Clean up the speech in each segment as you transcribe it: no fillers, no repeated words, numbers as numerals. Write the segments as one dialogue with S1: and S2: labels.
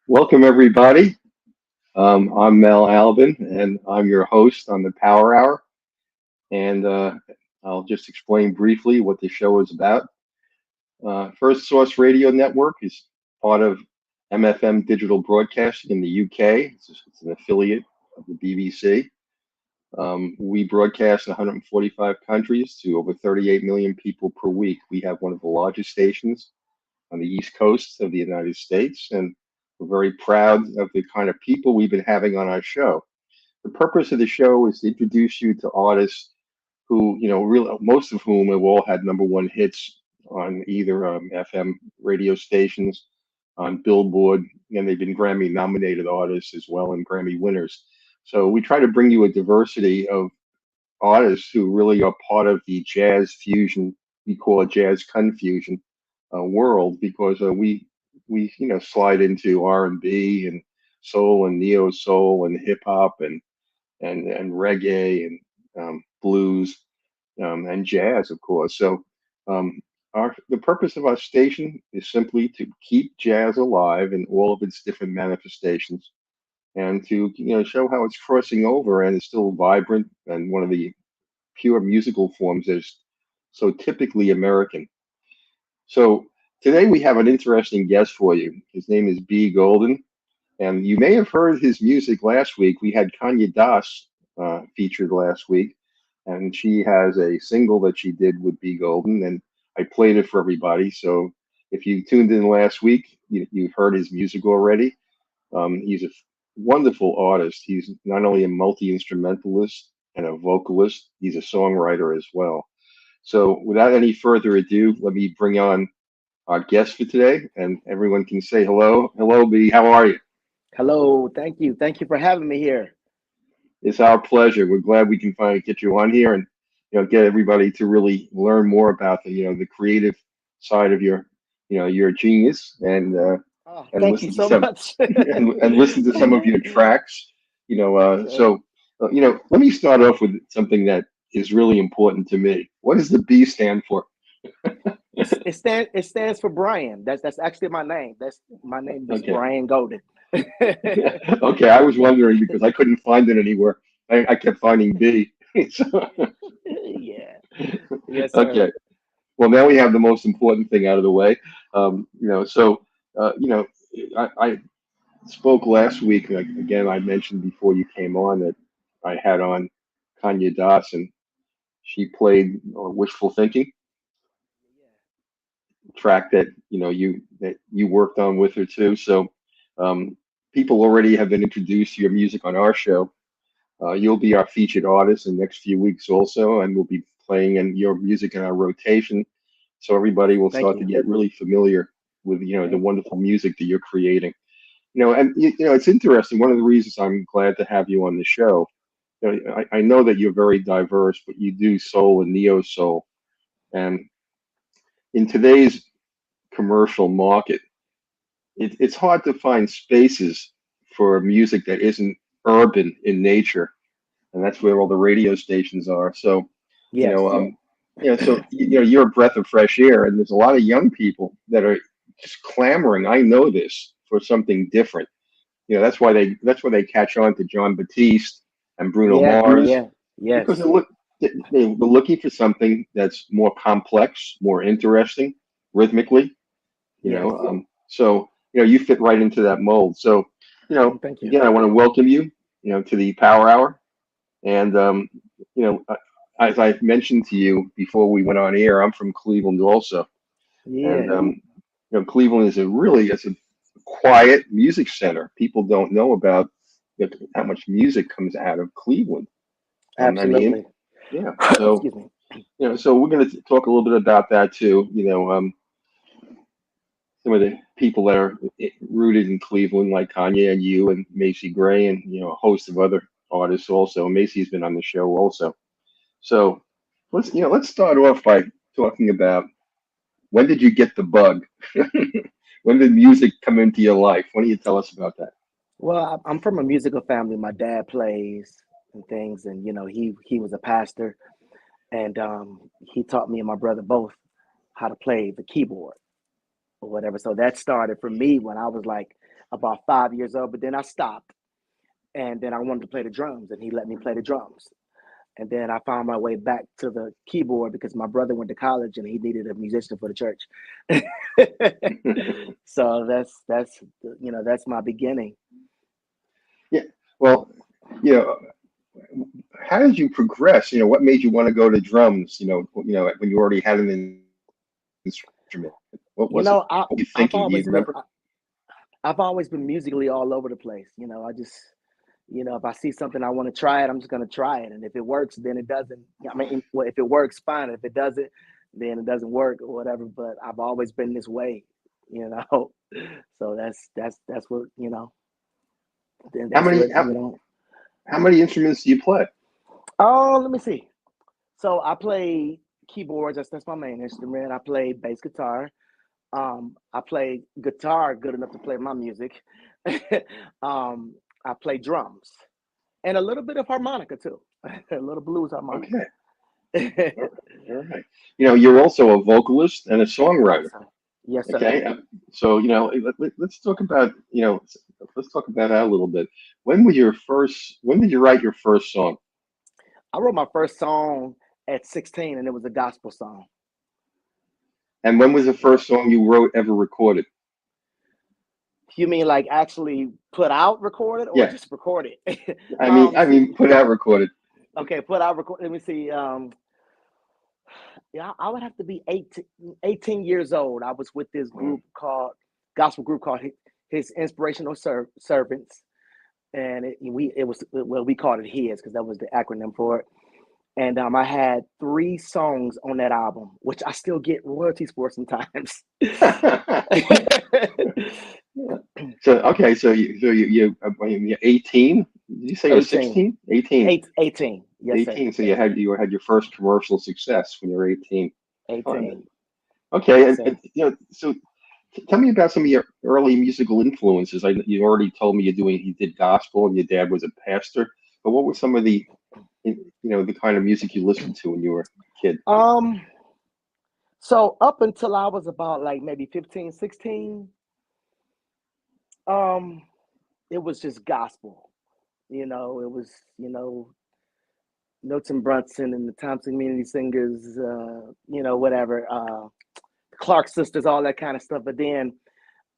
S1: Welcome, everybody. I'm Mel Albin, and I'm your host on the Power Hour. And I'll just explain briefly what the show is about. First Source Radio Network is part of MFM Digital Broadcasting in the UK. It's an affiliate of the BBC. We broadcast in 145 countries to over 38 million people per week. We have one of the largest stations on the East Coast of the United States, and we're very proud of the kind of people we've been having on our show. The purpose of the show is to introduce you to artists who, really, most of whom have all had number one hits on either FM radio stations, on Billboard, and they've been Grammy nominated artists as well and Grammy winners. So we try to bring you a diversity of artists who really are part of the jazz fusion, we call it jazz confusion world, because we slide into R&B and soul and neo soul and hip hop and reggae and blues and jazz, of course. So the purpose of our station is simply to keep jazz alive in all of its different manifestations, and to show how it's crossing over and is still vibrant and one of the pure musical forms that is so typically American. So today we have an interesting guest for you. His name is B. Golden, and you may have heard his music last week. We had Conya Doss featured last week, and she has a single that she did with B. Golden, and I played it for everybody. So if you tuned in last week, you've heard his music already. He's a wonderful artist. He's not only a multi-instrumentalist and a vocalist, he's a songwriter as well. So without any further ado, let me bring on our guest for today, and everyone can say hello. Hello, B. How are you?
S2: Hello, thank you. Thank you for having me here.
S1: It's our pleasure. We're glad we can finally get you on here and get everybody to really learn more about the creative side of your genius
S2: Oh,
S1: and
S2: thank you
S1: listen to
S2: so
S1: some
S2: much.
S1: and listen to some of your tracks.
S2: Okay.
S1: Let me start off with something that is really important to me. What does the B stand for?
S2: It stands for Brian. That's actually my name. That's my name is
S1: Okay.
S2: Brian Golden.
S1: Okay, I was wondering because I couldn't find it anywhere. I kept finding B. So-
S2: Yeah. Yes, sir.
S1: okay. Well, now we have the most important thing out of the way. So uh, you know, I spoke last week. Like, again, I mentioned before you came on that I had on Conya Doss, and she played Wishful Thinking, track that you worked on with her too. So um, people already have been introduced to your music on our show. You'll be our featured artist in the next few weeks also, and we'll be playing in your music in our rotation. So everybody will
S2: Thank
S1: start to
S2: you.
S1: get really familiar with the
S2: Thank you.
S1: wonderful music that you're creating. And it's interesting. One of the reasons I'm glad to have you on the show, I know that you're very diverse, but you do soul and neo soul, and in today's commercial market, it's hard to find spaces for music that isn't urban in nature, and that's where all the radio stations are. So, you know,
S2: Yes.
S1: um, you're a breath of fresh air, and there's a lot of young people that are just clamoring. I know this for something different. That's why they catch on to John Batiste and Bruno
S2: Yeah.
S1: Mars
S2: Yeah.
S1: because
S2: Yes.
S1: they're looking for something that's more complex, more interesting, rhythmically.
S2: Yes.
S1: You fit right into that mold. So,
S2: Thank you.
S1: again, I want to welcome you, to the Power Hour. And you know, uh, as I mentioned to you before we went on air, I'm from Cleveland also, and
S2: Yeah.
S1: Cleveland is it's a quiet music center. People don't know about how much music comes out of Cleveland. I mean,
S2: Absolutely.
S1: yeah. So
S2: Excuse me.
S1: we're going to talk a little bit about that too. Some of the people that are rooted in Cleveland, like Kanye and you and Macy Gray, and a host of other artists also. Macy's been on the show also. So let's start off by talking about when did you get the bug? When did music come into your life? Why don't you tell us about that?
S2: Well, I'm from a musical family. My dad plays and things, and he was a pastor, and he taught me and my brother both how to play the keyboard or whatever. So that started for me when I was like about 5 years old, but then I stopped. And then I wanted to play the drums, and he let me play the drums. And then I found my way back to the keyboard because my brother went to college and he needed a musician for the church. So that's my beginning.
S1: Yeah. Well, you know, how did you progress? You know, what made you want to go to drums? When you already had an instrument. What
S2: You
S1: was it?
S2: know, I,
S1: What were you
S2: I've
S1: thinking? Do you
S2: always been
S1: remember?
S2: I've always been musically all over the place. I just if I see something I want to try it, I'm just gonna try it, and if it works, then it doesn't. I mean, well, if it works, fine. If it doesn't, then it doesn't work or whatever. But I've always been this way, you know. So that's what Then
S1: How
S2: that's
S1: many
S2: what
S1: how, how many instruments do you play?
S2: Oh, let me see. So I play keyboards. That's my main instrument. I play bass guitar. I play guitar good enough to play my music. I play drums and a little bit of harmonica too, a little blues harmonica.
S1: Okay, all right. You're also a vocalist and a
S2: Yes,
S1: songwriter.
S2: sir. Yes, sir.
S1: Okay, so let's talk about let's talk about that a little bit. When did you write your first song?
S2: I wrote my first song at 16, and it was a gospel song.
S1: And when was the first song you wrote ever recorded?
S2: You mean like actually put out recorded or
S1: Yeah,
S2: just recorded?
S1: I mean, put out recorded.
S2: Okay, put out record. Let me see. Yeah, I would have to be 18 years old. I was with this
S1: Mm.
S2: group called gospel group called His Inspirational Servants, and we called it His because that was the acronym for it. And I had 3 songs on that album, which I still get royalties for sometimes.
S1: So okay, you're 18. Did you say you're
S2: 18,
S1: 16? 18.
S2: 18. Yes, sir.
S1: 18. So you had your first commercial success when you were 18. Fun.
S2: 18.
S1: Okay,
S2: Yes,
S1: and,
S2: sir.
S1: so tell me about some of your early musical influences. You already told me you did gospel and your dad was a pastor, but what were some of the kind of music you listened to when you were a kid?
S2: Um, so up until I was about like maybe 15, 16, um, it was just gospel. It was, Milton Brunson and the Thompson Community Singers, whatever, Clark Sisters, all that kind of stuff. But then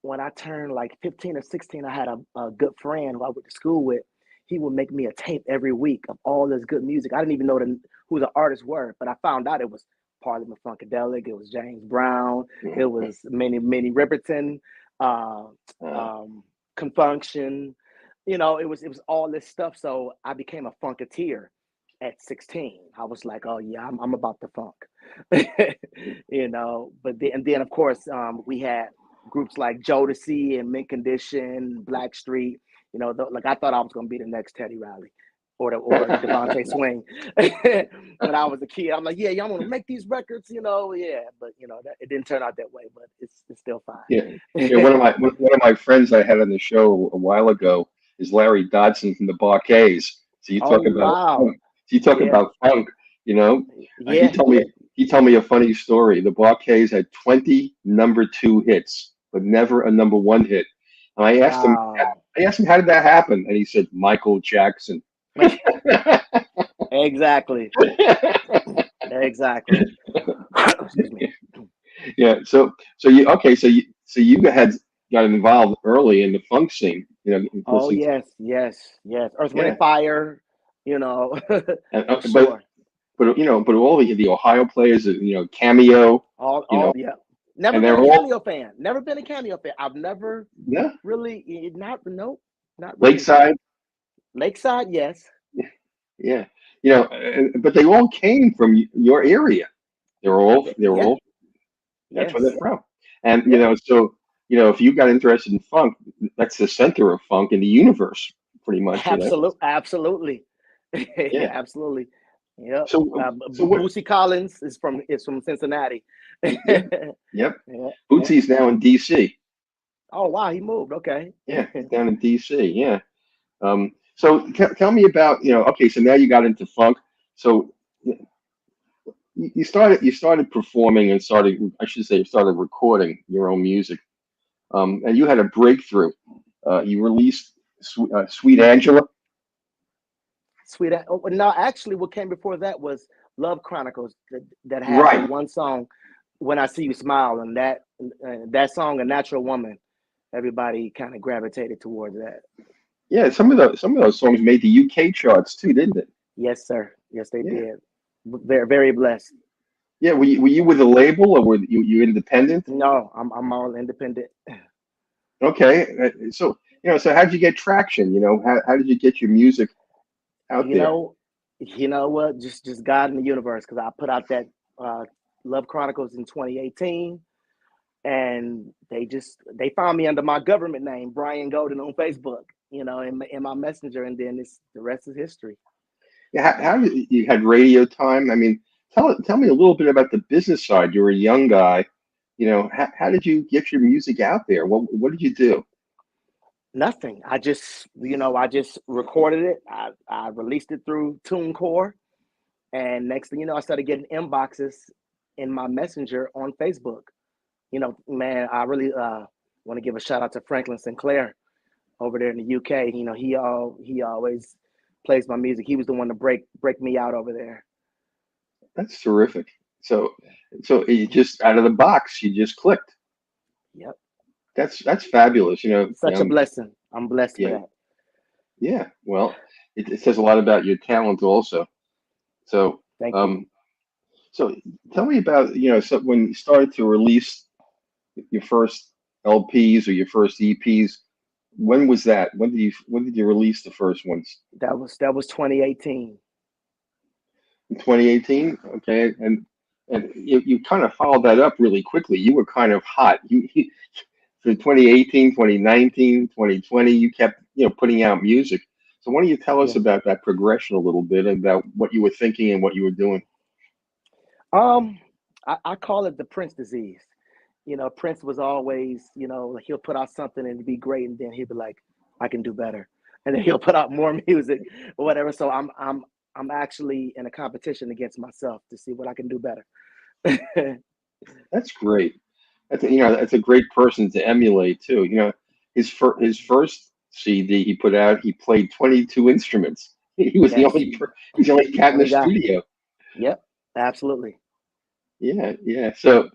S2: when I turned like 15 or 16, I had a good friend who I went to school with. He would make me a tape every week of all this good music. I didn't even know who the artists were, but I found out it was Parliament Funkadelic, it was James Brown, it was Minnie Riperton, uh,
S1: Uh,
S2: um, Confunction. It was all this stuff. So I became a funketeer at 16. I was like, oh yeah, I'm about the funk, and then of course we had groups like Jodeci and Mint Condition, Blackstreet. Like I thought I was gonna be the next Teddy Riley or Devontae Swing when I was a kid. I'm like, yeah, y'all want to make these records, yeah. But it didn't turn out that way. But it's still
S1: yeah,
S2: fine.
S1: yeah. One of my friends I had on the show a while ago is Larry Dodson from the Bar-Kays. So you
S2: Oh
S1: talk about
S2: wow,
S1: funk. You talk
S2: yeah,
S1: about funk. You know, he
S2: yeah.
S1: told me he told me a funny story. The Bar-Kays had 20 number 2 hits, but never a number 1 hit. And
S2: Wow.
S1: I asked him how did that happen, and he said Michael Jackson.
S2: Exactly. Exactly. Excuse me.
S1: Yeah. So you got involved early in the funk scene.
S2: Oh
S1: Listening to
S2: yes, yes, yes. Earth, Wind,
S1: yeah,
S2: and Fire.
S1: and,
S2: For
S1: but
S2: sure.
S1: but all the Ohio players, Cameo, you know,
S2: Yeah. Never
S1: and
S2: been
S1: they're
S2: a
S1: all
S2: Cameo fan. Never been a Cameo fan. I've never
S1: yeah,
S2: really, not, nope, not really.
S1: Lakeside,
S2: Lakeside, yes.
S1: yeah, but they all came from your area. They were all
S2: Yeah,
S1: that's where they're
S2: yes.
S1: from, and
S2: Yeah.
S1: so if you got interested in funk, that's the center of funk in the universe, pretty much.
S2: Absolutely. Yeah,
S1: Yeah.
S2: absolutely. Yep.
S1: So what?
S2: Boosie Collins is from Cincinnati.
S1: Yeah.
S2: Yeah,
S1: Yep.
S2: yeah.
S1: Bootsy's now in DC.
S2: Oh wow, he moved. Okay.
S1: Yeah, he's down in DC. Yeah. So tell me about, okay, so now you got into funk. So you started performing and started, I should say, you started recording your own music. And you had a breakthrough. You released Sweet Angela.
S2: Sweet. Oh, no, actually, what came before that was Love Chronicles that had that
S1: Right.
S2: one song, "When I See You Smile," and that song, "A Natural Woman." Everybody kind of gravitated towards that.
S1: Yeah, some of those songs made the UK charts too, didn't it?
S2: Yes, sir. Yes, they
S1: Yeah.
S2: did. Very, very blessed.
S1: Yeah. Were you with a label or were you independent?
S2: No, I'm all independent.
S1: Okay. So, so how did you get traction? How did you get your music out
S2: You
S1: there?
S2: know, you know what? Just God in the universe, because I put out that uh, Love Chronicles in 2018, and they found me under my government name, Brian Golden, on Facebook. In my messenger, and then the rest is history.
S1: Yeah, how did you had radio time? I mean, tell me a little bit about the business side. You were a young guy. How did you get your music out there? What did you do?
S2: Nothing. I just recorded it. I released it through TuneCore, and next thing you know, I started getting inboxes in my messenger on Facebook. Man, I really want to give a shout out to Franklin Sinclair over there in the UK. He always plays my music. He was the one to break me out over there.
S1: That's terrific. So, so you just out of the box, you just clicked.
S2: Yep,
S1: That's fabulous.
S2: such a blessing. I'm blessed for
S1: Yeah,
S2: that.
S1: yeah. Well, it says a lot about your talent also. So,
S2: Thank you.
S1: um, so tell me about, so when you started to release your first LPs or your first EPs, when was that? When did you release the first ones?
S2: That was 2018.
S1: In 2018? Okay, and you kind of followed that up really quickly. You were kind of hot. For 2018, 2019, 2020, you kept, putting out music. So why don't you tell us
S2: Yes.
S1: about that progression a little bit, about what you were thinking and what you were doing?
S2: Um, I call it the Prince disease. Prince was always, like he'll put out something and it'd be great, and then he'll be like, I can do better. And then he'll put out more music or whatever. So I'm actually in a competition against myself to see what I can do better.
S1: That's great. That's a great person to emulate too. His first CD he put out, he played 22 instruments.
S2: Yes.
S1: He was the only cat in the
S2: Only guy.
S1: studio.
S2: Yep. Absolutely.
S1: Yeah, yeah. So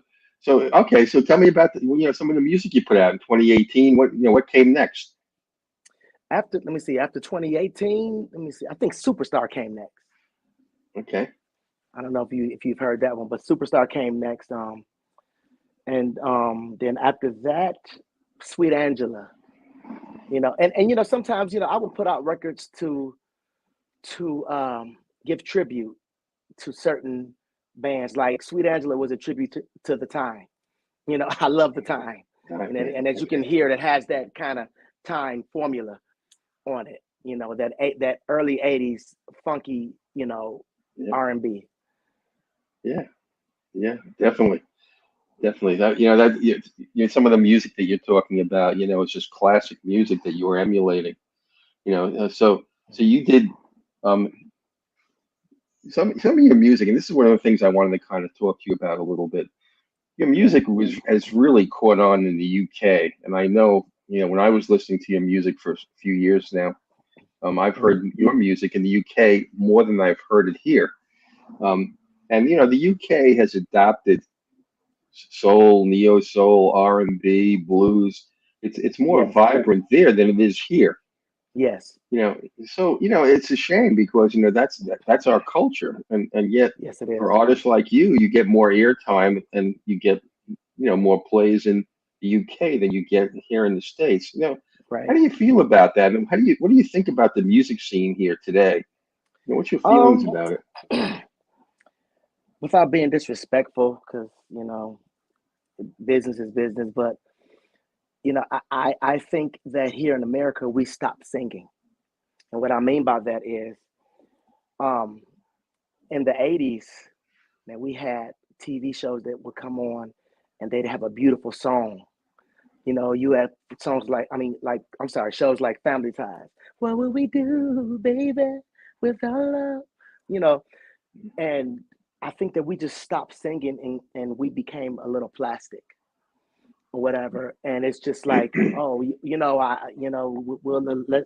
S1: okay. So tell me about some of the music you put out in 2018. What came next?
S2: Let me see, after 2018, let me see. I think Superstar came next.
S1: Okay.
S2: I don't know if you've heard that one, but Superstar came next. And then after that, Sweet Angela. And sometimes I would put out records to give tribute to certain bands. Like Sweet Angela was a tribute to the time. I love the time. And as you can
S1: Okay.
S2: hear, it has that kind of time formula on it. That early '80s funky,
S1: Yeah,
S2: R&B.
S1: yeah, yeah. Definitely, definitely. Some of the music that you're talking about. It's just classic music that you were emulating. So you did um some of your music, and this is one of the things I wanted to kind of talk to you about a little bit. Your
S2: Yeah.
S1: music has really caught on in the UK, and I know, when I was listening to your music for a few years now, I've
S2: Mhm.
S1: heard your music in the UK more than I've heard it here. Um, and the UK has adopted soul, neo soul, R&B, blues. It's more
S2: Yes.
S1: vibrant there than it is here.
S2: Yes.
S1: So it's a shame because that's our culture, and yet
S2: Yes, it
S1: for
S2: is.
S1: artists like you get more airtime and you get more plays in the UK than you get here in the States. How
S2: Right.
S1: do you feel about that? And what do you think about the music scene here today? What's your feelings
S2: Um,
S1: about it?
S2: Without being disrespectful, because business is business, but I think that here in America we stopped singing, and what I mean by that is, um, in the '80s, man, we had TV shows that would come on, and they'd have a beautiful song. You had songs like, I'm sorry, shows like Family Ties. What would we do, baby, without love? You know, and I think that we just stopped singing, and we became a little plastic. or whatever, and it's just like, oh,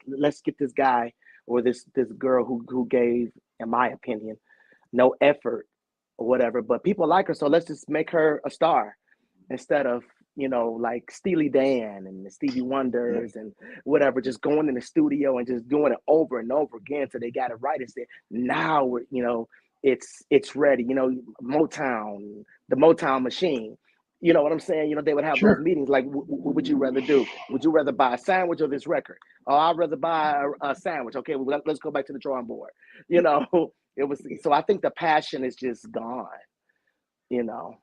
S2: let's get this guy or this girl who gave, in my opinion, no effort or whatever, but people like her, so let's just make her a star instead of, like Steely Dan and the Stevie
S1: Yeah,
S2: Wonders and whatever, just going in the studio and just doing it over and over again till they got it right and said, now it's ready. Motown, the Motown machine. You know what I'm saying? They would have those
S1: sure.
S2: meetings like, what would you rather do? Would you rather buy a sandwich or this record? Oh, I'd rather buy a sandwich. Okay, well, let's go back to the drawing board. You know, it was, so I think the passion is just gone, you know.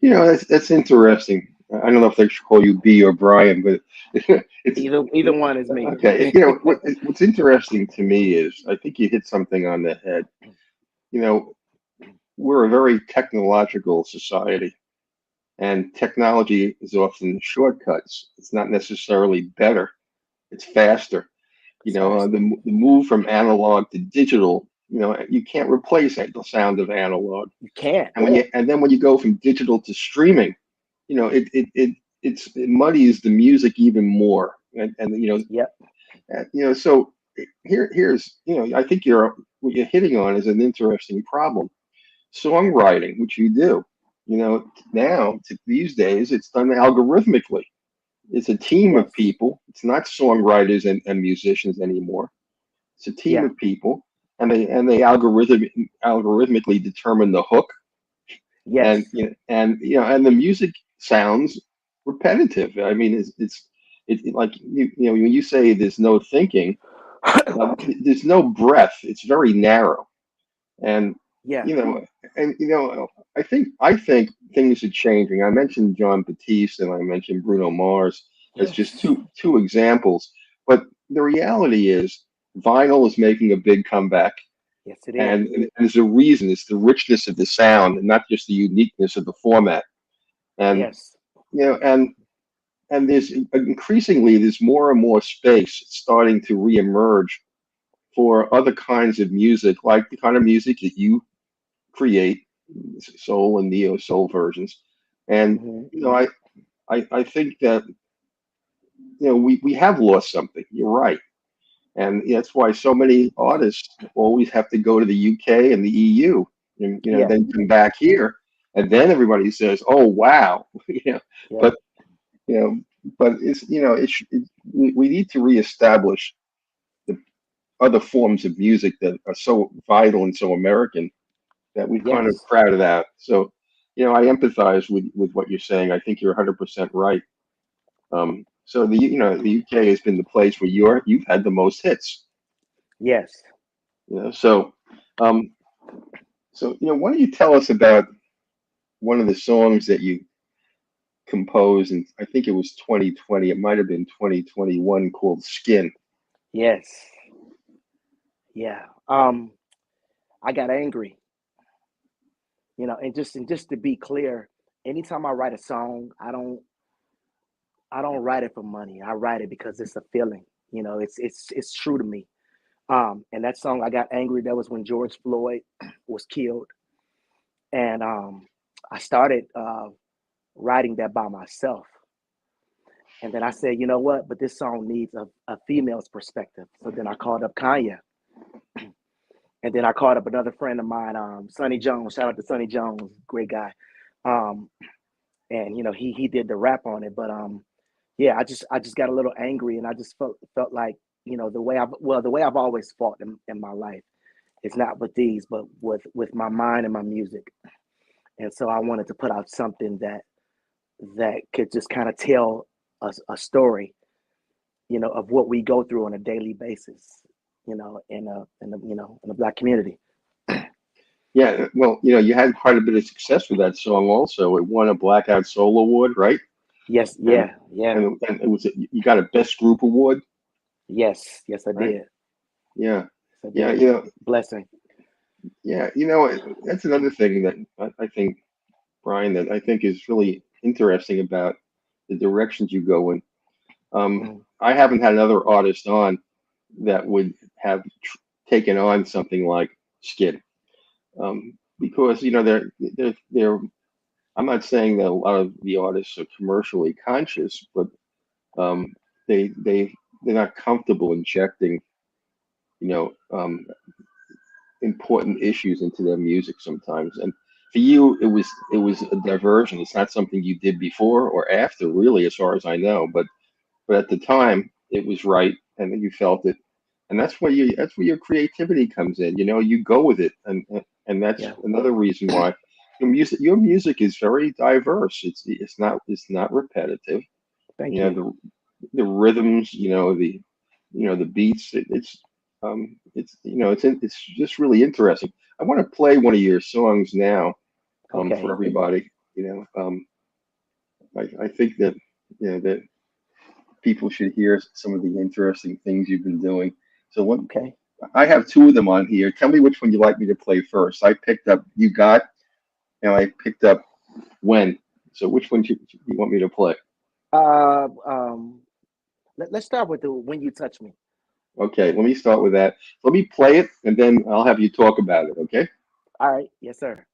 S1: That's interesting. I don't know if they should call you B or Brian, but it's
S2: Either one is me.
S1: okay. What's interesting to me is I think you hit something on the head. You know, we're a very technological society, and technology is often shortcuts. It's not necessarily better. It's faster.
S2: It's faster.
S1: The move from analog to digital. You can't replace the sound of analog.
S2: You can't.
S1: And then when you go from digital to streaming, it muddies the music even more. And
S2: Yep.
S1: so here's I think what you're hitting on is an interesting problem. Songwriting, which you do, now these days it's done algorithmically. It's a team of
S2: Yes.
S1: people. It's not songwriters and musicians anymore. It's a team
S2: Yeah.
S1: of people, and they algorithmically determine the hook, and
S2: Yes.
S1: and the music sounds repetitive. I mean, like when you say there's no thinking, there's no breath. It's very narrow, and
S2: Yeah.
S1: you know, I think things are changing. I mentioned John Batiste and I mentioned Bruno Mars as just
S2: Yes.
S1: two examples, but the reality is vinyl is making a big comeback.
S2: Yes, it is.
S1: And there's a reason. It's the richness of the sound, and not just the uniqueness of the format. And
S2: Yes.
S1: you know, and there's more and more space starting to reemerge for other kinds of music, like the kind of music that you create, soul and neo soul versions. And
S2: Hmm.
S1: I think that we have lost something. You're right, and that's why so many artists always have to go to the UK and the EU, and
S2: Yeah.
S1: then come back here, and then everybody says, "Oh wow,"
S2: Yeah.
S1: But you know, but we need to reestablish the other forms of music that are so vital and so American that we kind of
S2: Yes.
S1: crowded out. So, I empathize with what you're saying. I think you're 100% right. So the UK has been the place where you've had the most hits.
S2: Yes.
S1: So um, why don't you tell us about one of the songs that you composed, and I think it was 2020. It might have been 2021, called "Skin."
S2: Yes. Yeah. I got angry, and just to be clear, anytime I write a song, I don't write it for money. I write it because it's a feeling. It's true to me. And that song, I got angry. That was when George Floyd was killed, and I started writing that by myself. And then I said, you know what? But this song needs a female's perspective. So then I called up Kanye, and then I called up another friend of mine, Sonny Jones. Shout out to Sonny Jones, great guy. Um, and he did the rap on it. But yeah, I just got a little angry, and I just felt like, the way I've always fought in my life is not with these, but with my mind and my music. And so I wanted to put out something that could just kind of tell a story, of what we go through on a daily basis, in the Black community.
S1: Yeah, well, you had quite a bit of success with that song. Also, it won a Blackout Soul Award, right?
S2: Yes,
S1: And
S2: yeah, yeah,
S1: and you got a Best Group Award,
S2: yes, yes, I
S1: right?
S2: did.
S1: Yeah,
S2: Yes, I
S1: yeah,
S2: did. Blessing.
S1: yeah. That's another thing that I think, Brian, that I think is really interesting about the directions you go in.
S2: Mhm.
S1: I haven't had another artist on that would have taken on something like Skid, because they're I'm not saying that a lot of the artists are commercially conscious, but um, they're not comfortable injecting, you know, important issues into their music sometimes. And for you, it was a diversion. It's not something you did before or after, really, as far as I know. But at the time, it was right, and then you felt it, and that's where your creativity comes in. You go with it, and that's
S2: Yeah.
S1: another reason why your music is very diverse. It's not repetitive.
S2: Thank
S1: You know
S2: you.
S1: the rhythms. The beats. It's just really interesting. I want to play one of your songs now, for
S2: Okay.
S1: everybody. I think that people should hear some of the interesting things you've been doing. So
S2: Okay.
S1: I have two of them on here. Tell me which one you'd like me to play first. I picked up You Got, and I picked up When. So which one you want me to play?
S2: Uh, um, let's start with the When You Touch Me.
S1: Okay, let me start with that. Let me play it, and then I'll have you talk about it. Okay?
S2: All right. Yes, sir.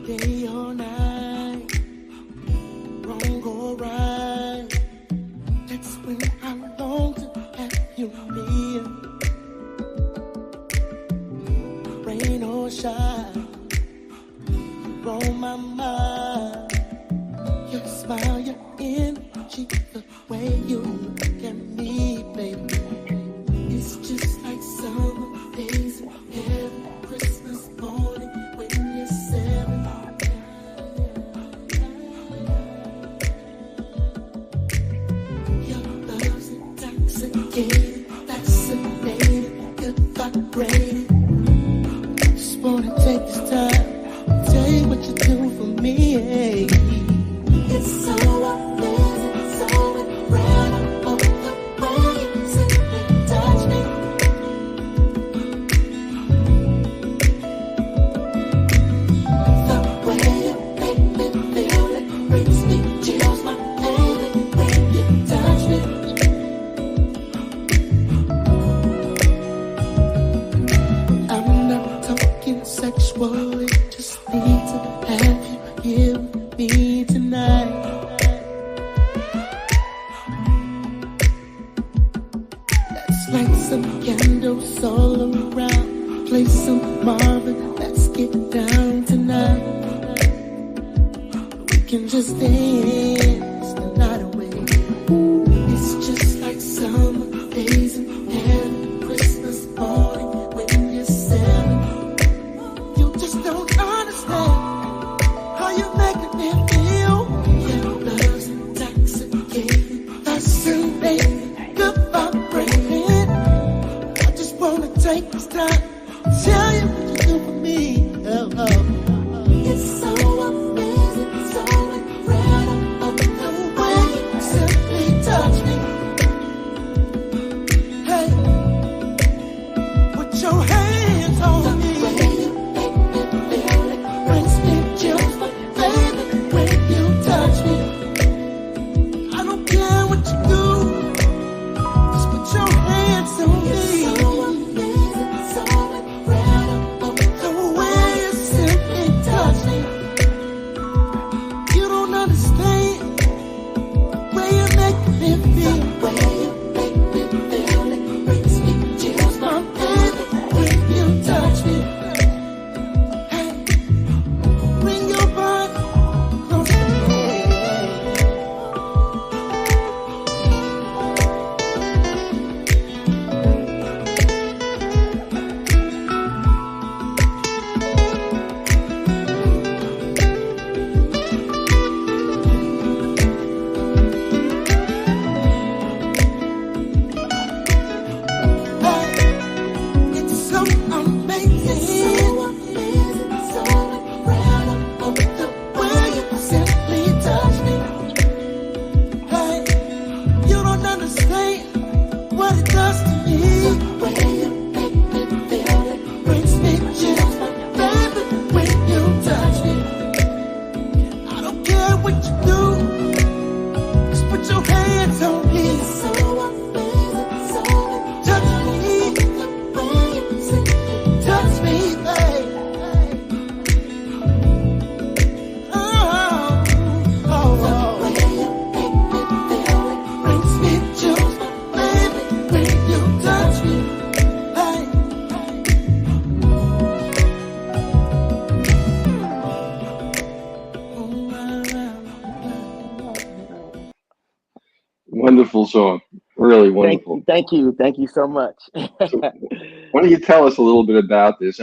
S3: Day or night, wrong or right. That's when I long to have you near. Rain or shine, you're on my mind. Your smile, your energy, the way you look at me, baby. It's just like summer days in heaven, Christmas morning when you're 7. Your love's intoxicating, fascinating, good vibrating. Just wanna take this time, tell you what you do for me. It's so amazing, so incredible the way you simply touch me. The way you make me feel it brings me chills, my baby, when you touch me. I'm not talking sexually, just need to have you here with me tonight. Let's light some candles all around, play some Marvin, let's get down tonight. We can just dance the night away. It's just like summer days in heaven, Christmas morning when you're 7. You just don't understand how you making me feel. Your love's intoxicating, fascinating, good vibrating. I just wanna take this time, tell you what you do for me. Oh, oh. It's so amazing, so incredible the way you simply touch me. Hey, put your hands on me. The way you make me feel it brings me chills, my baby, when you touch me. I don't care what you do, just put your hands on me. It's so amazing, so incredible the way you simply touch me. You don't understand the way you make me feel. The way you make me feel it brings me chills, my baby, when you touch me. Hey, bring your body close to me. It's so amazing, so incredible the way you simply touch me. Hey, you don't understand does to me. The way you make me feel, it brings me chills, baby, when you touch me. I don't care what you do, just put your hands on me. It's so amazing, so touch me, the way you sing, touch me, baby. Oh, oh, oh. The way you make me feel, it brings me chills, baby, when you touch me. Hey.
S1: Wonderful song, really wonderful.
S2: Thank you so much.
S1: So, why don't you tell us a little bit about this?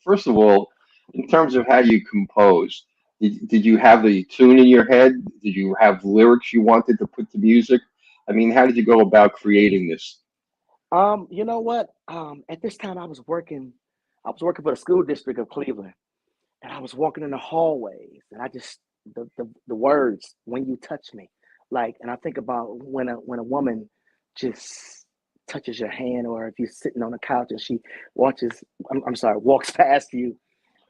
S1: First of all, in terms of how you compose, did you have the tune in your head? Did you have lyrics you wanted to put to music? I mean, how did you go about creating this?
S2: You know what? At this time I was working for the school district of Cleveland, and I was walking in the hallways, and I just the words "when you touch me," like, and I think about when a woman just touches your hand, or if you're sitting on the couch and she watches, I'm sorry, walks past you,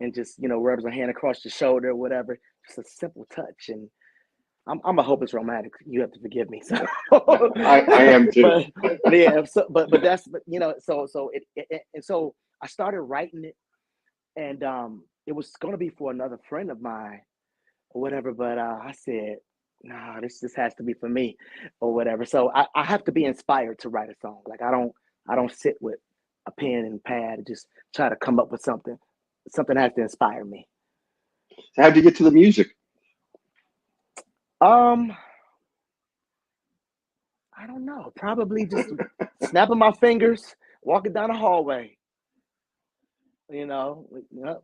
S2: and just rubs her hand across your shoulder or whatever. Just a simple touch, and I'm a hopeless romantic. You have to forgive me. So,
S1: I am too.
S2: but yeah, but that's and so I started writing it, and it was gonna be for another friend of mine or whatever. But I said, nah, this has to be for me or whatever. So I have to be inspired to write a song. Like I don't sit with a pen and pad and just try to come up with something. Something has to inspire me.
S1: So how'd you get to the music?
S2: Um, I don't know. Probably just snapping my fingers, walking down the hallway. Yep,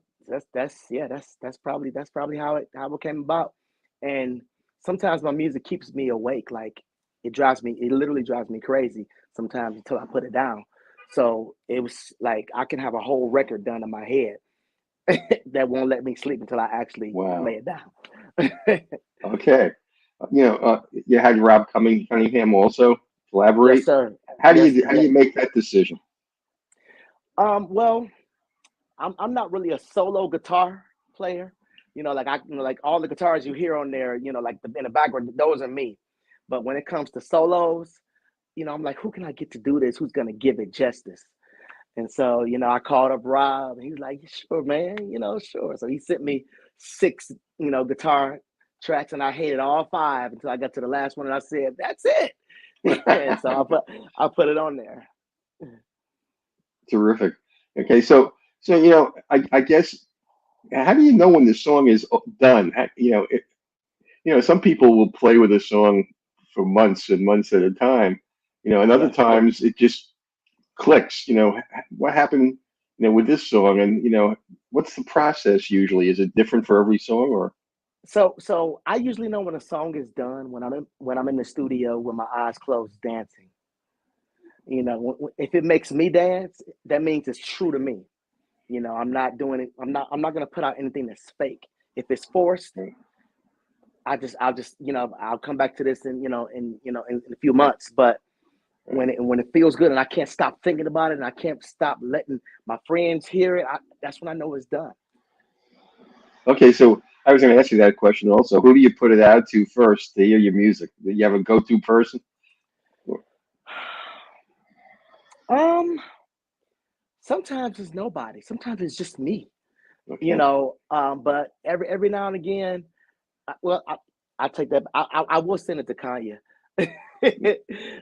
S2: that's probably how it came about. And sometimes my music keeps me awake. Like it literally drives me crazy sometimes until I put it down. So it was like I can have a whole record done in my head that won't let me sleep until I actually
S1: Wow.
S2: lay it down.
S1: Okay. You had Rob Cunningham also
S2: Yes,
S1: collaborate.
S2: sir.
S1: How do
S2: Yes,
S1: you make that decision?
S2: well, I'm not really a solo guitar player. Like all the guitars you hear on there, like in the background, those are me. But when it comes to solos, I'm like, who can I get to do this? Who's gonna give it justice? And so, I called up Rob, and he's like, sure, man, sure. So he sent me 6, guitar tracks, and I hated all 5 until I got to the last one, and I said, that's it. And so I put it on there.
S1: Terrific. Okay, so I guess, how do you know when the song is done? Some people will play with a song for months and months at a time, and other
S2: Yeah.
S1: times it just clicks. What happened, with this song, and what's the process usually? Is it different for every song, or?
S2: So I usually know when a song is done when I'm in the studio with my eyes closed dancing. If it makes me dance, that means it's true to me. I'm not doing it. I'm not gonna put out anything that's fake. If it's forced, I'll come back to this in a few months. But when it feels good and I can't stop thinking about it and I can't stop letting my friends hear it, that's when I know it's done.
S1: Okay, so I was going to ask you that question also. Who do you put it out to first to hear your music? Do you have a go-to person?
S2: Um, Sometimes it's nobody. Sometimes it's just me.
S1: Okay.
S2: But every now and again, I take that. I will send it to Kanye.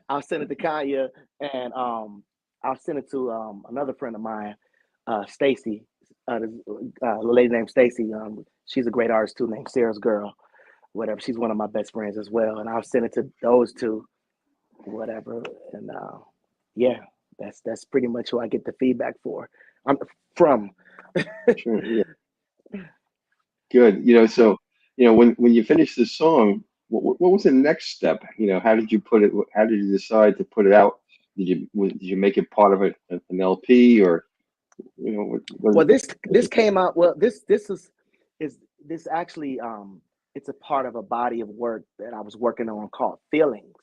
S2: I'll send it to Kanye, and I'll send it to another friend of mine, Stacy, a lady named Stacy. She's a great artist too, named Sarah's Girl, whatever. She's one of my best friends as well, and I'll send it to those two, whatever. And yeah, that's pretty much who I get the feedback from.
S1: Sure. Yeah. Good. So when you finish this song, what was the next step? How did you put it? How did you decide to put it out? Did you make it part of an LP, or
S2: Well, this came out. Well, is this actually it's a part of a body of work that I was working on called Feelings.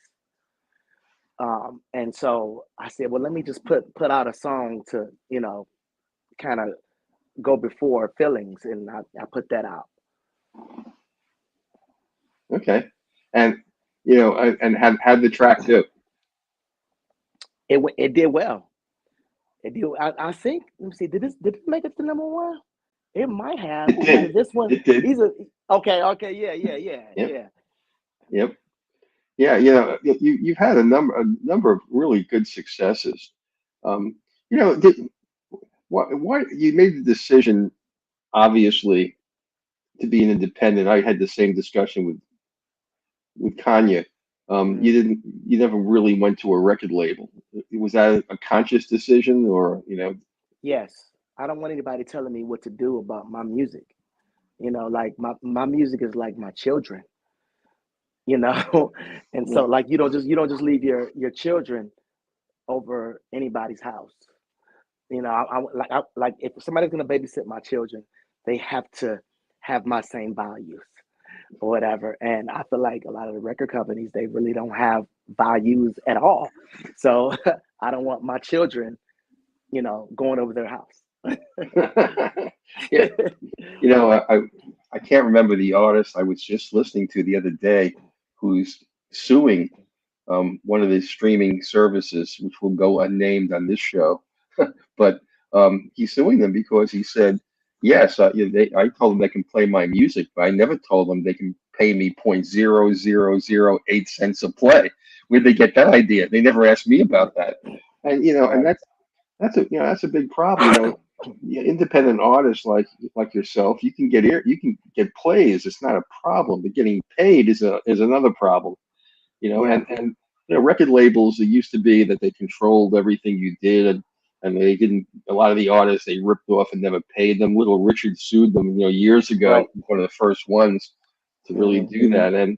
S2: And so I said, well, let me just put out a song to, kind of go before feelings, and I put that out.
S1: Okay. And and had the track do?
S2: It did well. It did. I think. Let me see. Did it make it to number one? It might have.
S1: It
S2: Either
S1: did.
S2: this one.
S1: It did.
S2: These are okay. Okay. Yeah.
S1: Yep.
S2: Yeah.
S1: Yep. Yeah. You've had a number of really good successes. Um, did why you made the decision, obviously, to be an independent. I had the same discussion with Kanye.
S2: Mhm.
S1: You never really went to a record label. Was that a conscious decision, or
S2: Yes. I don't want anybody telling me what to do about my music. Like my music is like my children. You know, and
S1: yeah,
S2: so like you don't just leave your children over anybody's house. Like if somebody's gonna babysit my children, they have to have my same values or whatever. And I feel like a lot of the record companies, they really don't have values at all. So I don't want my children, going over their house.
S1: yeah. I can't remember the artist I was just listening to the other day, who's suing one of the streaming services, which will go unnamed on this show. But he's suing them because he said, yes, I told them they can play my music, but I never told them they can pay me 0.0008 cents a play. Where'd they get that idea? They never asked me about that. And and
S2: Right.
S1: that's a big problem. Yeah, independent artists like yourself, you can get plays. It's not a problem, but getting paid is another problem.
S2: Yeah.
S1: And record labels, it used to be that they controlled everything you did, and they didn't. A lot of the artists they ripped off and never paid them. Little Richard sued them, years ago,
S2: Right.
S1: one of the first ones to really
S2: Hmm.
S1: do that. And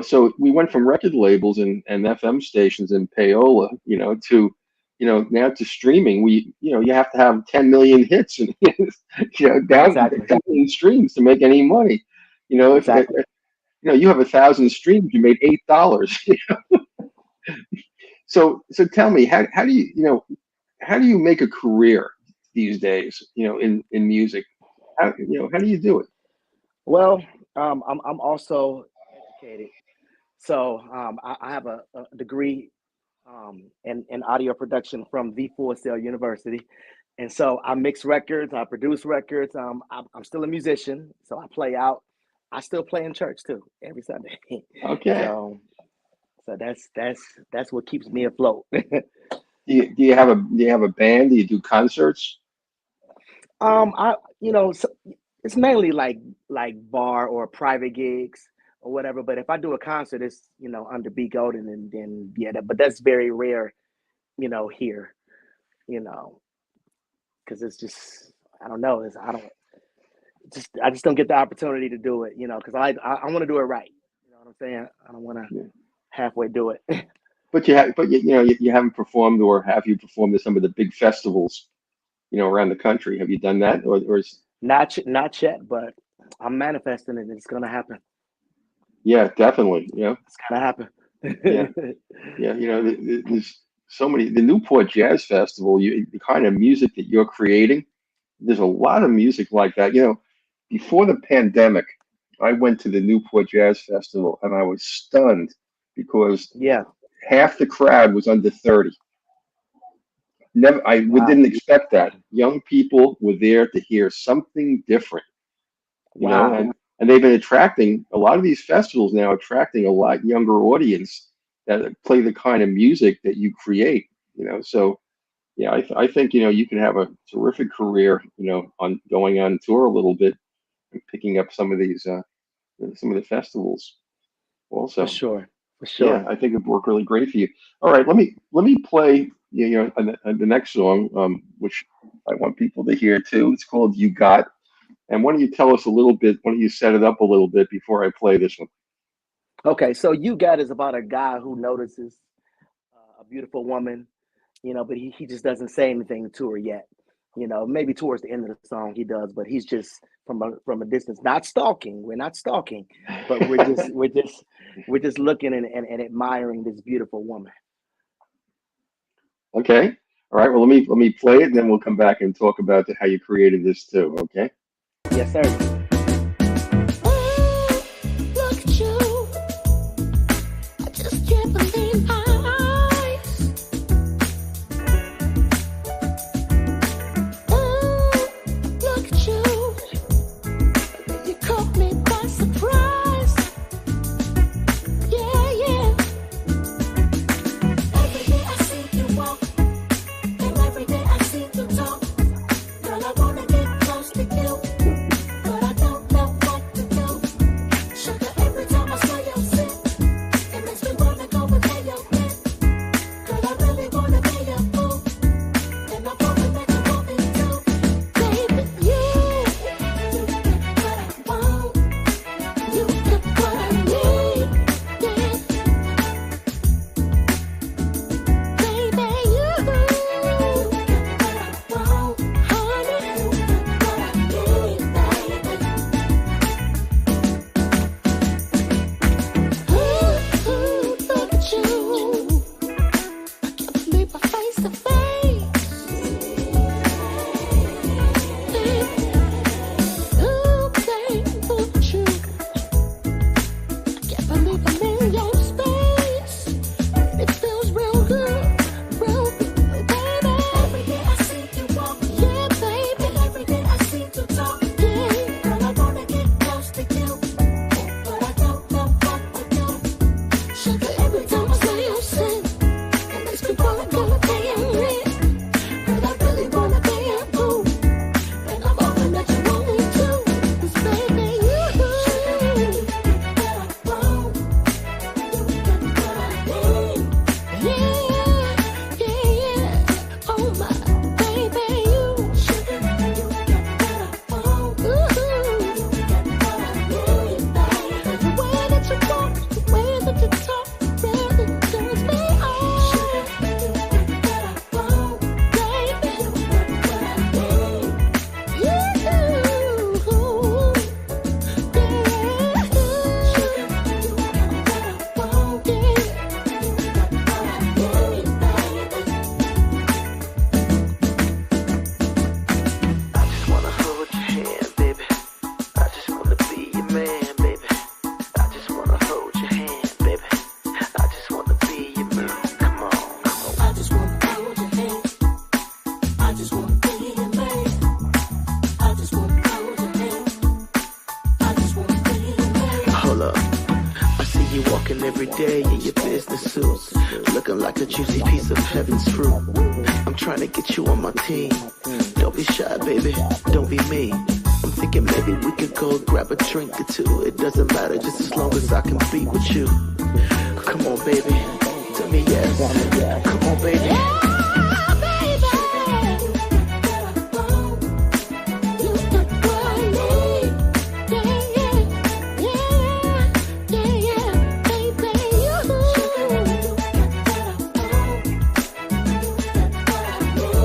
S1: so we went from record labels and FM stations and payola, to now to streaming. You have to have 10 million hits and down
S2: Exactly.
S1: 10 million streams to make any money. If
S2: Exactly.
S1: you have 1,000 streams, you made $8. So tell me, how do how do you make a career these days, in music? How do you do it?
S2: Well, I'm also educated, so I have a degree in audio production from the Full Sail University, and so I mix records, I produce records. I'm still a musician, so I play out. I still play in church too every Sunday.
S1: Okay.
S2: so so that's what keeps me afloat.
S1: Do you have a band? Do you do concerts?
S2: I so it's mainly like bar or private gigs or whatever. But if I do a concert, it's under B Golden, and then yeah, but that's very rare, here, you know, because it's just I don't know, it's I just don't get the opportunity to do it, because I want to do it right. You know what I'm saying? I don't want to
S1: Yeah.
S2: halfway do it.
S1: But you haven't performed, or have you performed at some of the big festivals, around the country? Have you done that, or is
S2: Not yet, but I'm manifesting it. It's gonna happen.
S1: yeah, definitely.
S2: It's gonna happen.
S1: Yeah, yeah. There's so many. The Newport Jazz Festival, the kind of music that you're creating, there's a lot of music like that. Before the pandemic, I went to the Newport Jazz Festival and I was stunned because
S2: Yeah.
S1: half the crowd was under 30. Never,
S2: Wow.
S1: didn't expect that. Young people were there to hear something different,
S2: Wow.
S1: and they've been attracting a lot of these festivals now, attracting a lot younger audience that play the kind of music that you create. So yeah, I think you can have a terrific career, on going on tour a little bit and picking up some of the festivals
S2: For
S1: also.
S2: sure. For
S1: Yeah,
S2: sure.
S1: I think it'd work really great for you. All right, let me play the next song, which I want people to hear too. It's called "You Got." And why don't you tell us a little bit? Why don't you set it up a little bit before I play this one?
S2: Okay, so You Got is about a guy who notices a beautiful woman, but he just doesn't say anything to her yet. You know, maybe towards the end of the song he does, but he's just from a distance, not stalking. We're not stalking, but we're just looking and admiring this beautiful woman.
S1: Okay. All right. Well, let me play it, and then we'll come back and talk about how you created this too. Okay.
S2: Yes, sir.
S3: Oh, look at you. I just can't believe my eyes. Oh, look at you. You caught me by surprise. Yeah, yeah. Every day I see you walk, and every day I see you talk. Girl, I wanna get close to you, but I don't know what to do. Sugar, every time I smell your scent, it makes me wanna go and lay your head. Girl, I really wanna be your boo, and I'm hoping that you want me to. Baby, you got what I want, you got what I need, yeah. Baby, you got what I want, honey, you got what I need, baby. Ooh, look at you. I can't believe my face to face. Ooh, babe, look at you. I can't believe I'm in your space. It feels real good, baby. Every day I see you walk, yeah, baby. And every day I see you talk, yeah. Girl, I wanna get close to you, but I don't know what to do. Sugar, every time I smell your scent, it makes me wanna go and pay your rent. Girl, I really wanna be your boo, and I'm hoping that you want me to. 'Cause baby, you got what I want, you got what I need. Yeah, yeah. Oh my baby, you sugar, you got what I want. Ooh, you got what I need, baby. The way that you walk, the way that you talk, really turns me on. Sugar, you got what I want, baby. You got what I need. You, yeah. Sugar, you got what I want, yeah. I just wanna hold your hand, baby. I just wanna be your man, baby. I just wanna hold your hand, baby. I just wanna be your man. Come on, come on. I just wanna hold your hand. I just wanna be your man. I just wanna hold your hand. I just wanna be your man. Hold up. I see you walking every day in your business suits, looking like a juicy piece of heaven's fruit. I'm trying to get you on my team. Don't be shy, baby. Don't be mean. I'm thinking maybe we could go grab a drink or two. It doesn't matter, just as long as I can be with you. Come on, baby. Tell me yes. Come on, baby. Yeah, baby. You got what I need. Yeah, yeah, yeah, yeah, yeah, baby. You got what I want.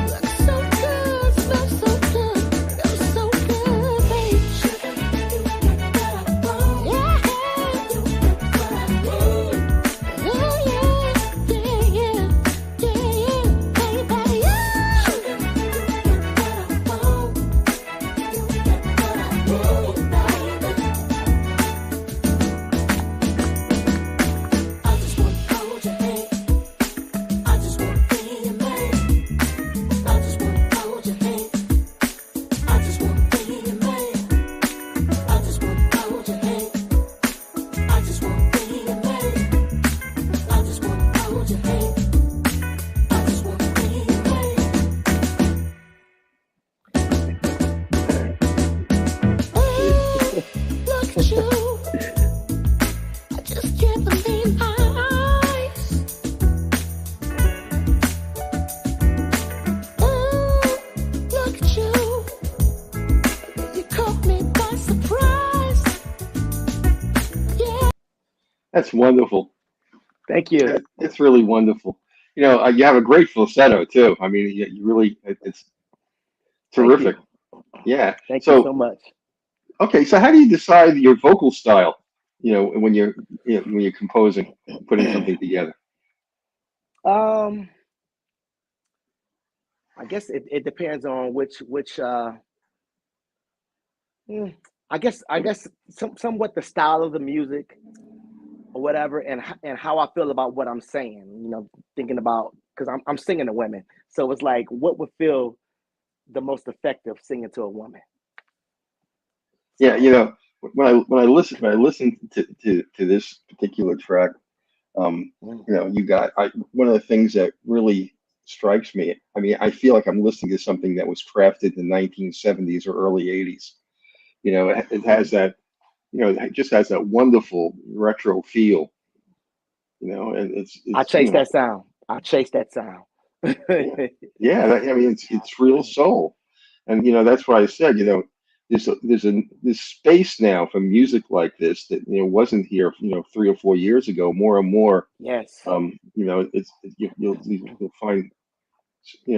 S3: Looks so good, smells so good, feels so good, babe. Yeah.
S1: That's wonderful.
S2: Thank you.
S1: It's really wonderful. You have a great falsetto too. I mean, you really, it's
S2: Thank
S1: terrific.
S2: you.
S1: Yeah.
S2: Thank you so
S1: So,
S2: much.
S1: okay, so how do you decide your vocal style? When when you're composing, putting something together.
S2: um, I guess it depends on which mm, I guess somewhat the style of the music or whatever, and how I feel about what I'm saying. Thinking about, because I'm singing to women, so it's like what would feel the most effective singing to a woman.
S1: Yeah,
S2: So
S1: when I listen to this particular track,
S2: mm,
S1: you got one of the things that really strikes me. I mean, I feel like I'm listening to something that was crafted in the 1970s or early 80s. It has that, it just has that wonderful retro feel. And
S2: I
S1: it's
S2: chase that sound. I chase that sound.
S1: yeah, yeah. I mean, it's real soul, and that's why I said, there's space now for music like this that wasn't here, 3 or 4 years ago. More and more,
S2: Yes,
S1: you'll find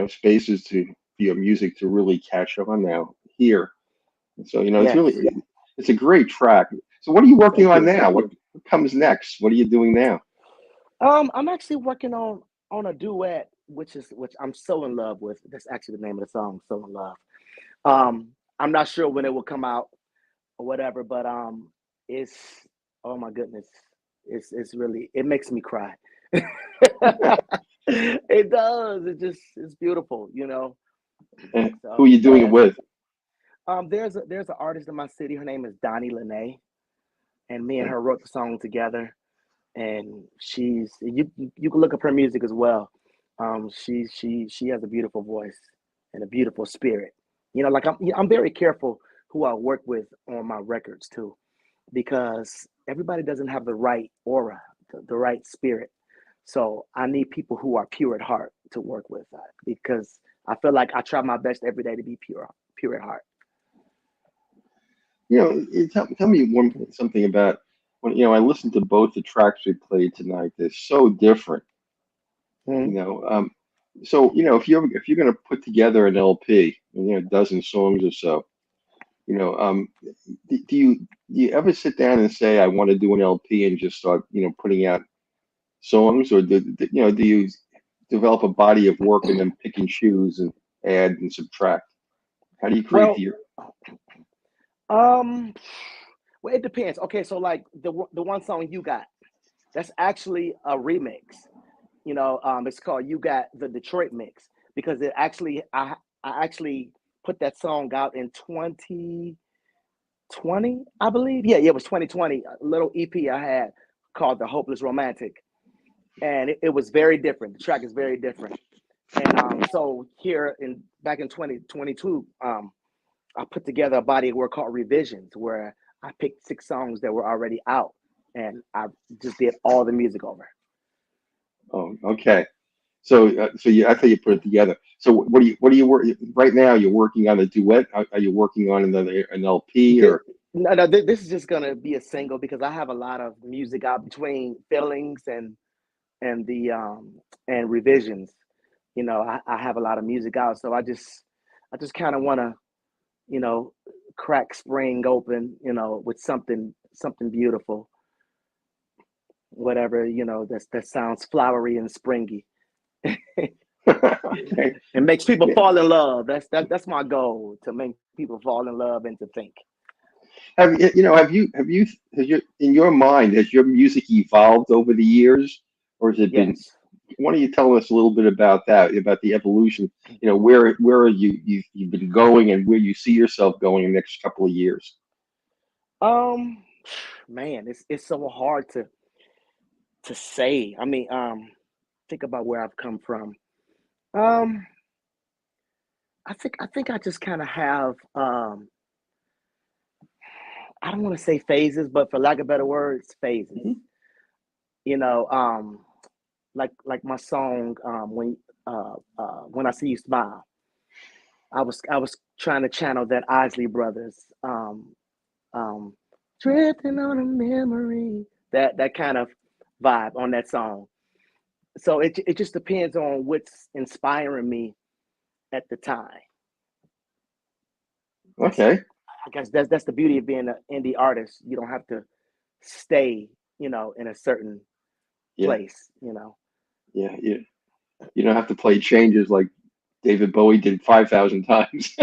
S1: spaces to for your music to really catch on now here. And so
S2: yes.
S1: it's a great track. So what are you working
S2: Thank
S1: on
S2: you.
S1: now? What comes next? What are you doing now?
S2: I'm actually working on a duet, which I'm so in love with. That's actually the name of the song, "So in Love." I'm not sure when it will come out or whatever, but it's, oh my goodness, it's really, it makes me cry. It does. It's beautiful.
S1: And who are
S2: So
S1: you doing it
S2: yes.
S1: with?
S2: There's an artist in my city. Her name is Donnie Lene, and me and her wrote the song together. And you can look up her music as well. She has a beautiful voice and a beautiful spirit. Like I'm very careful who I work with on my records too, because everybody doesn't have the right aura, the right spirit. So I need people who are pure at heart to work with, because I feel like I try my best every day to be pure at heart.
S1: Tell me something about when I listened to both the tracks we played tonight. They're so different. You
S2: Mhm.
S1: know, um, so if you're going to put together an LP, a dozen songs or so, you know, um, do you ever sit down and say I want to do an LP and just start putting out songs, or do you develop a body of work and then pick and choose and add and subtract? How do you create
S2: Well,
S1: your?
S2: um, well, it depends. Okay, so like the one song you got, that's actually a remix. It's called "You Got the Detroit Mix" because I actually put that song out in 2020, I believe. Yeah, it was 2020. A little EP I had called "The Hopeless Romantic," and it was very different. The track is very different. And so here in back in 2022, I put together a body of work called Revisions, where I picked 6 songs that were already out, and I just did all the music over.
S1: Oh, okay. So I thought you put it together. So what do you work right now? You're working on a duet. Are you working on an LP
S2: Th-
S1: or?
S2: no, this is just gonna be a single because I have a lot of music out between Feelings and the and Revisions. I have a lot of music out, so I just kind of want to, you know, crack spring open, with something beautiful, whatever, that sounds flowery and springy.
S1: Okay.
S2: It makes people
S1: Yeah.
S2: fall in love. That's my goal, to make people fall in love and to think.
S1: Has your in your mind has your music evolved over the years, or has it been?
S2: Yes.
S1: Why don't you tell us a little bit about that, about the evolution? Where are you've been going, and where you see yourself going in the next couple of years?
S2: Um, Man, it's so hard to say. I mean, think about where I've come from. Um, I think I just kind of have, I don't want to say phases, but for lack of better words, phases.
S1: Mhm.
S2: You know, um, like my song, when I see you smile. I was trying to channel that Isley Brothers, um, drifting on a memory, that kind of vibe on that song. So it just depends on what's inspiring me at the time. That's,
S1: Okay.
S2: I guess that's the beauty of being an indie artist. You don't have to stay, in a certain
S1: Yeah.
S2: place,
S1: Yeah. You don't have to play changes like David Bowie did 5,000 times.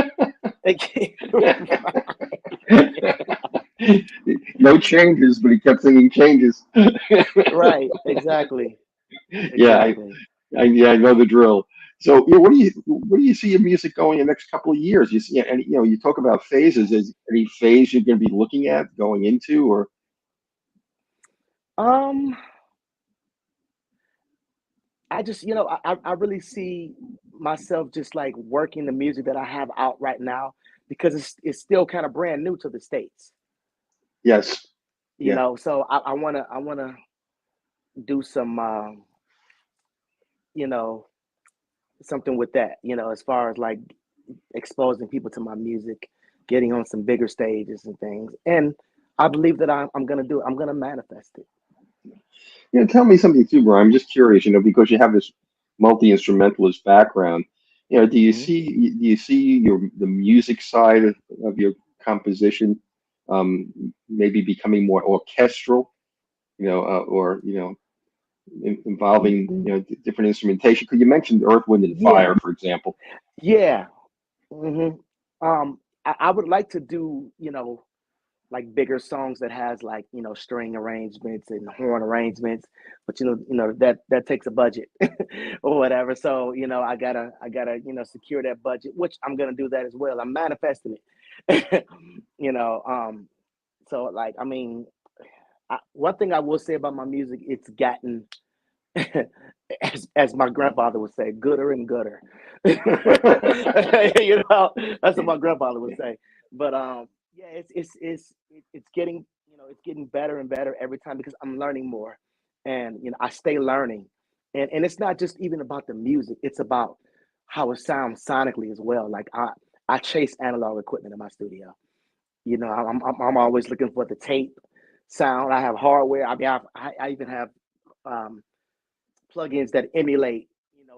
S1: No changes, but he kept singing changes.
S2: Right, exactly.
S1: Yeah,
S2: Exactly.
S1: yeah, I know the drill. So, where do you see your music going in the next couple of years? You see, and you talk about phases. Is any phase you're going to be looking at going into, or
S2: Um, I just, I really see myself just like working the music that I have out right now because it's still kind of brand new to the States,
S1: yes, yeah,
S2: so I wanna do some you know, something with that, as far as like exposing people to my music, getting on some bigger stages and things. And I believe that I'm gonna do it. I'm gonna manifest it.
S1: Tell me something too, Brian. I'm just curious, because you have this multi-instrumentalist background.
S2: Mhm.
S1: Do you see the music side of your composition, maybe becoming more orchestral, or involving different instrumentation? Because you mentioned Earth, Wind, and
S2: Yeah,
S1: Fire, for example.
S2: yeah. hmm I would like to do, like bigger songs that has like, string arrangements and horn arrangements, but that takes a budget or whatever. So, I gotta, secure that budget, which I'm gonna do that as well. I'm manifesting it. you know, um, so like, I mean, one thing I will say about my music, it's gotten as my grandfather would say, gooder and gooder. That's what my grandfather would say. But yeah, it's getting it's getting better and better every time because I'm learning more, and I stay learning, and it's not just even about the music; it's about how it sounds sonically as well. Like I chase analog equipment in my studio. I'm always looking for the tape sound. I have hardware. I mean, I even have um, plugins that emulate,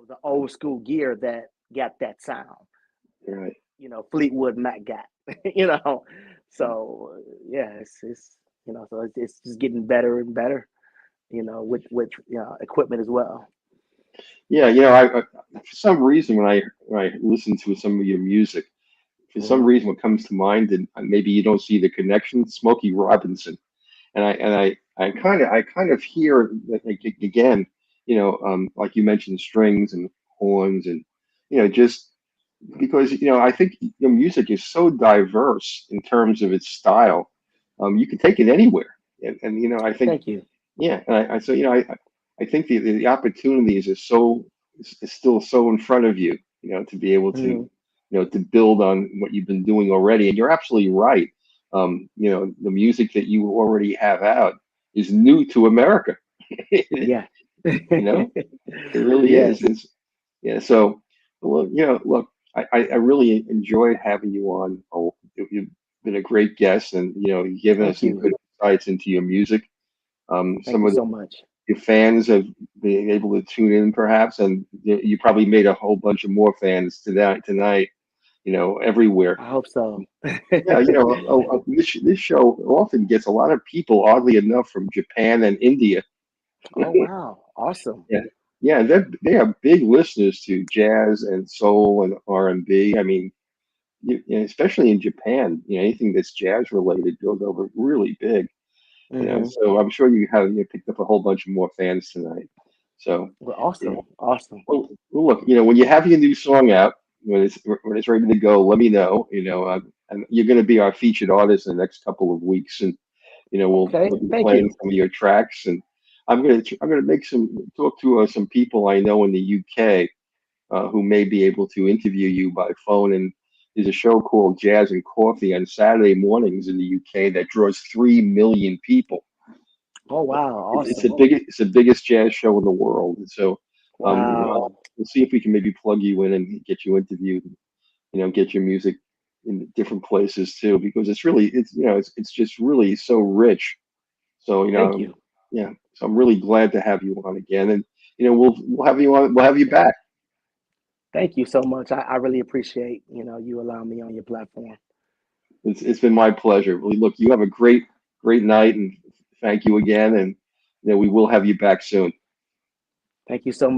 S2: the old school gear that got that sound.
S1: Right.
S2: Fleetwood Mac got, you know. So yeah, so it's just getting better and better, with equipment as well.
S1: Yeah, for some reason when I listen to some of your music, for some
S2: hmm
S1: reason what comes to mind, and maybe you don't see the connection, Smokey Robinson. And I kind of hear that, like, again, like you mentioned, strings and horns, and just because I think your music is so diverse in terms of its style. You can take it anywhere, and I think,
S2: Thank you.
S1: yeah, and I so I think the opportunities is still so in front of you, to be able to
S2: hmm
S1: to build on what you've been doing already. And you're absolutely right. The music that you already have out is new to America.
S2: Yeah.
S1: You know, it really is.
S2: Yes.
S1: Yeah. So, well, look, I really enjoyed having you on. Oh, you've been a great guest, and you've given us
S2: Thank
S1: some
S2: you.
S1: good insights into your music.
S2: Thank
S1: Some
S2: you
S1: of
S2: so much.
S1: your fans have been able to tune in, perhaps, and you probably made a whole bunch of more fans tonight. Everywhere.
S2: I hope so.
S1: Yeah, this show often gets a lot of people, oddly enough, from Japan and India.
S2: Oh wow. Awesome.
S1: Yeah, yeah, they are big listeners to jazz and soul and R&B. I mean, especially in Japan, anything that's jazz related goes over really big.
S2: hmm
S1: So I'm sure you picked up a whole bunch of more fans tonight. So,
S2: Well,
S1: yeah.
S2: awesome. Awesome.
S1: Well, look, when you have your new song out, when it's ready to go, let me know. And you're going to be our featured artist in the next couple of weeks, and
S2: Okay.
S1: we'll be
S2: Thank
S1: playing
S2: you.
S1: some of your tracks. And I'm gonna make talk to some people I know in the UK, who may be able to interview you by phone. And there's a show called Jazz and Coffee on Saturday mornings in the UK that draws 3 million people.
S2: Oh wow. Awesome.
S1: It's the biggest jazz show in the world. And so,
S2: Wow.
S1: we'll see if we can maybe plug you in and get you interviewed. Get your music in different places too, because it's just really so rich. So,
S2: Thank you.
S1: yeah. So I'm really glad to have you on again. And we'll have you on. We'll have you back.
S2: Thank you so much. I really appreciate, you allowing me on your platform.
S1: It's been my pleasure. Well, look, you have a great night, and thank you again. And we will have you back soon.
S2: Thank you so much.